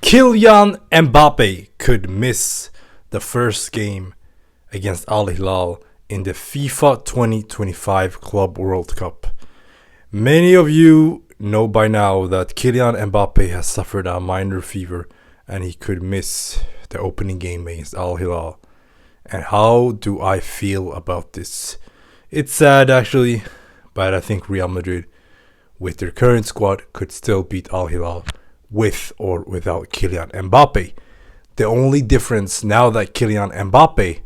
Kylian Mbappe could miss the first game against Al-Hilal in the FIFA 2025 Club World Cup. Many of you know by now that Kylian Mbappe has suffered a minor fever and he could miss the opening game against Al-Hilal. And how do I feel about this? It's sad actually, but I think Real Madrid, with their current squad, could still beat Al-Hilal with or without Kylian Mbappe. The only difference now that Kylian Mbappe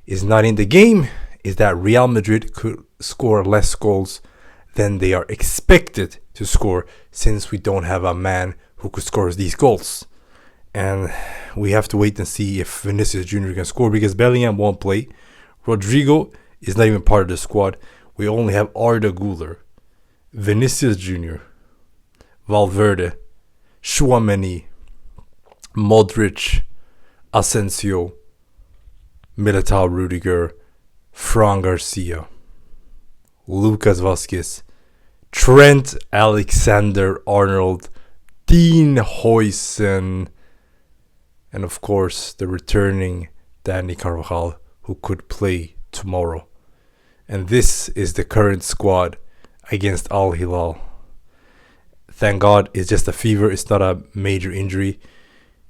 is not in the game is that Real Madrid could score less goals than they are expected to score, since we don't have a man who could score these goals. And we have to wait and see if Vinicius Jr. can score, because Bellingham won't play. Rodrigo is not even part of the squad. We only have Arda Güler, Vinicius Jr., Valverde, Tchouaméni, Modric, Asensio, Militao Rudiger, Fran Garcia, Lucas Vazquez, Trent Alexander-Arnold, Dean Huijsen, and of course the returning Dani Carvajal, who could play tomorrow. And this is the current squad against Al-Hilal. Thank God it's just a fever, it's not a major injury.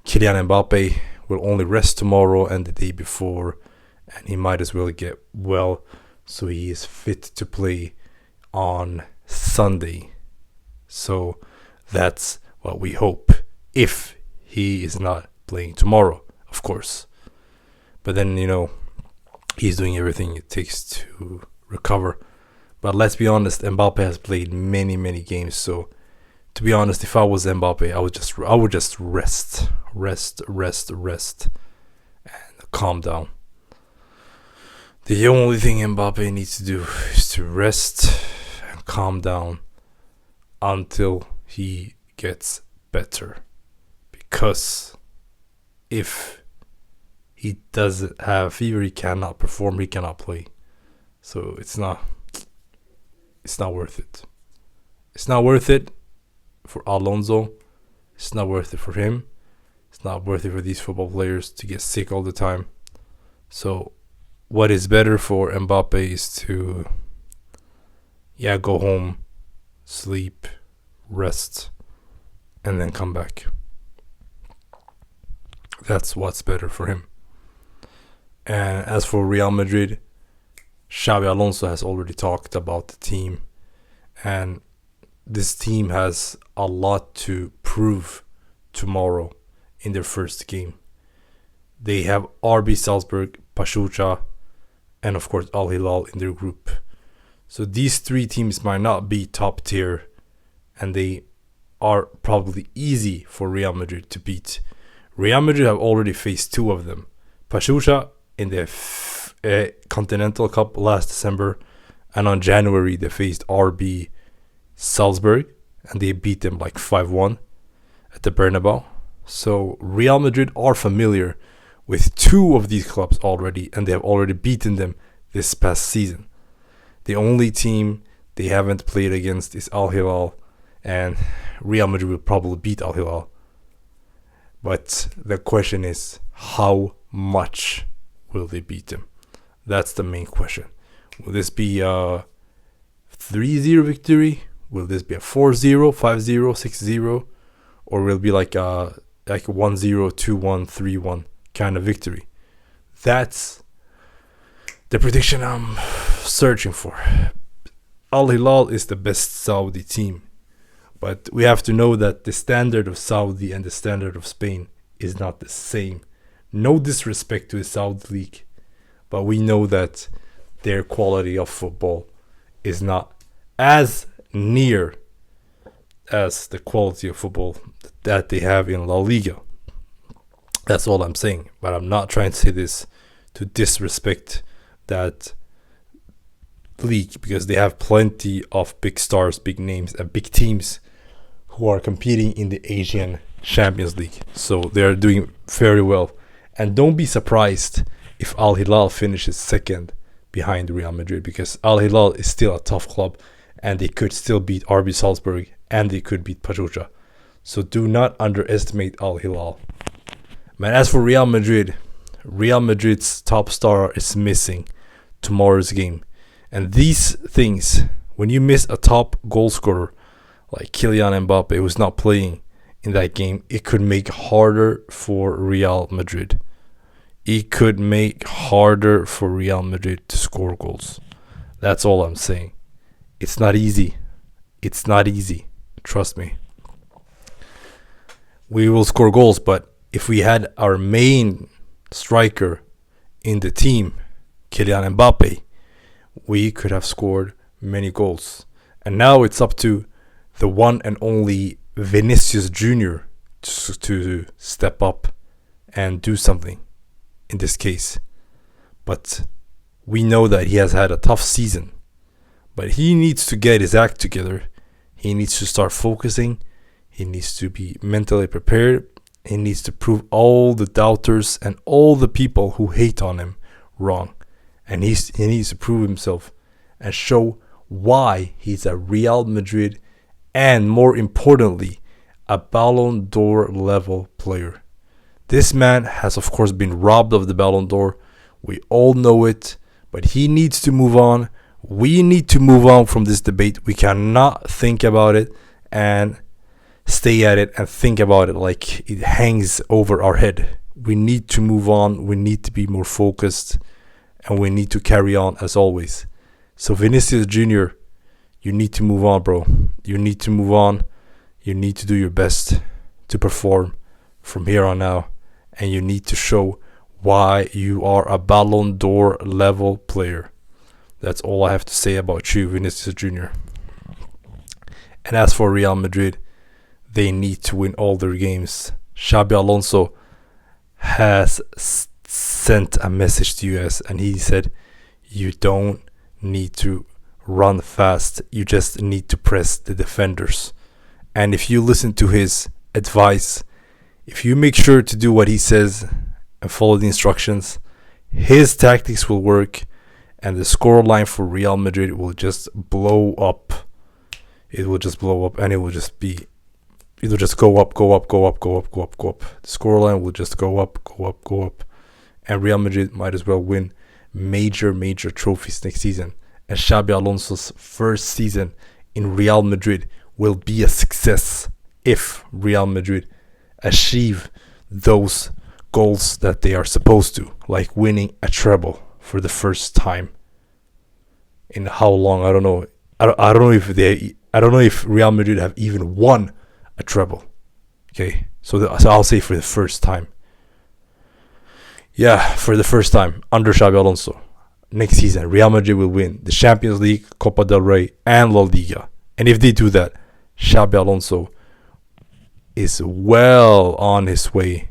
Kylian Mbappe will only rest tomorrow and the day before, and he might as well get well so he is fit to play on Sunday. So that's what we hope, if he is not playing tomorrow, of course. But then, he's doing everything it takes to recover. But let's be honest, Mbappe has played many games, so to be honest, if I was Mbappe, I would just rest, and calm down. The only thing Mbappe needs to do is to rest and calm down until he gets better. Because if he doesn't have fever, he cannot perform, he cannot play. So it's not worth it. It's not worth it for Alonso. It's not worth it for him. It's not worth it for these football players to get sick all the time. So what is better for Mbappe is to go home, sleep, rest, and then come back. That's what's better for him. And as for Real Madrid, Xabi Alonso has already talked about the team, and this team has a lot to prove tomorrow in their first game. They have RB Salzburg, Pachuca, and of course Al-Hilal in their group. So these three teams might not be top tier, and they are probably easy for Real Madrid to beat. Real Madrid have already faced two of them. Pachuca in the Continental Cup last December, and on January they faced RB Salzburg, and they beat them like 5-1 at the Bernabeu. So Real Madrid are familiar with two of these clubs already, and they have already beaten them this past season. The only team they haven't played against is Al-Hilal, and Real Madrid will probably beat Al-Hilal. But the question is, how much will they beat them? That's the main question. Will this be a 3-0 victory? Will this be a 4-0, 5-0, 6-0? Or will it be like a 1-0, 2-1, 3-1 kind of victory? That's the prediction I'm searching for. Al-Hilal is the best Saudi team, but we have to know that the standard of Saudi and the standard of Spain is not the same. No disrespect to the Saudi league, but we know that their quality of football is not as near as the quality of football that they have in La Liga. That's all I'm saying, but I'm not trying to say this to disrespect that league, because they have plenty of big stars, big names, and big teams who are competing in the Asian Champions League. So they are doing very well. And don't be surprised if Al-Hilal finishes second behind Real Madrid, because Al-Hilal is still a tough club, and they could still beat RB Salzburg, and they could beat Pachuca. So do not underestimate Al-Hilal. Man, as for Real Madrid, Real Madrid's top star is missing tomorrow's game. And these things, when you miss a top goal scorer like Kylian Mbappe who's not playing in that game, it could make harder for Real Madrid. It could make harder for Real Madrid to score goals. That's all I'm saying. It's not easy. It's not easy. Trust me. We will score goals, but if we had our main striker in the team, Kylian Mbappe, we could have scored many goals. And now it's up to the one and only Vinicius Jr. to step up and do something in this case. But we know that he has had a tough season. But he needs to get his act together. He needs to start focusing. He needs to be mentally prepared. He needs to prove all the doubters and all the people who hate on him wrong. And he needs to prove himself and show why he's a Real Madrid and, more importantly, a Ballon d'Or level player. This man has, of course, been robbed of the Ballon d'Or. We all know it, but he needs to move on. We need to move on from this debate. We cannot think about it and stay at it and think about it like it hangs over our head. We need to move on. We need to be more focused, and we need to carry on as always. So Vinicius Jr., you need to move on, bro. You need to move on. You need to do your best to perform from here on out, and you need to show why you are a Ballon d'Or level player. That's all I have to say about you, Vinicius Jr. And as for Real Madrid, they need to win all their games. Xabi Alonso has sent a message to you guys, and he said, you don't need to run fast. You just need to press the defenders. And if you listen to his advice, if you make sure to do what he says and follow the instructions, his tactics will work, and the scoreline for Real Madrid will just blow up. It will just blow up, and it will just be, it'll just go up, go up, go up, go up, go up, go up. The scoreline will just go up, go up, go up. And Real Madrid might as well win major trophies next season. And Xabi Alonso's first season in Real Madrid will be a success if Real Madrid achieve those goals that they are supposed to, like winning a treble for the first time in how long? I don't know. I don't know if Real Madrid have even won a treble. Okay, so I'll say for the first time. Yeah, for the first time under Xabi Alonso. Next season, Real Madrid will win the Champions League, Copa del Rey, and La Liga. And if they do that, Xabi Alonso is well on his way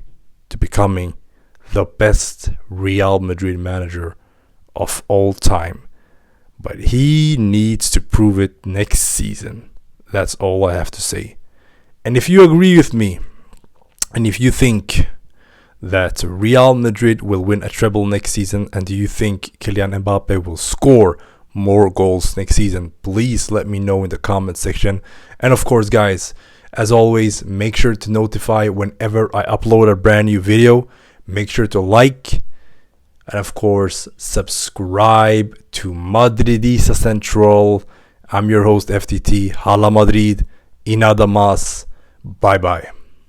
to becoming the best Real Madrid manager of all time. But he needs to prove it next season. That's all I have to say. And if you agree with me, and if you think that Real Madrid will win a treble next season, and do you think Kylian Mbappe will score more goals next season, please let me know in the comment section. And of course, guys, as always, make sure to notify whenever I upload a brand new video. Make sure to like, and of course, subscribe to Madridista Central. I'm your host, FTT. Hola Madrid. Y nada más. Bye bye.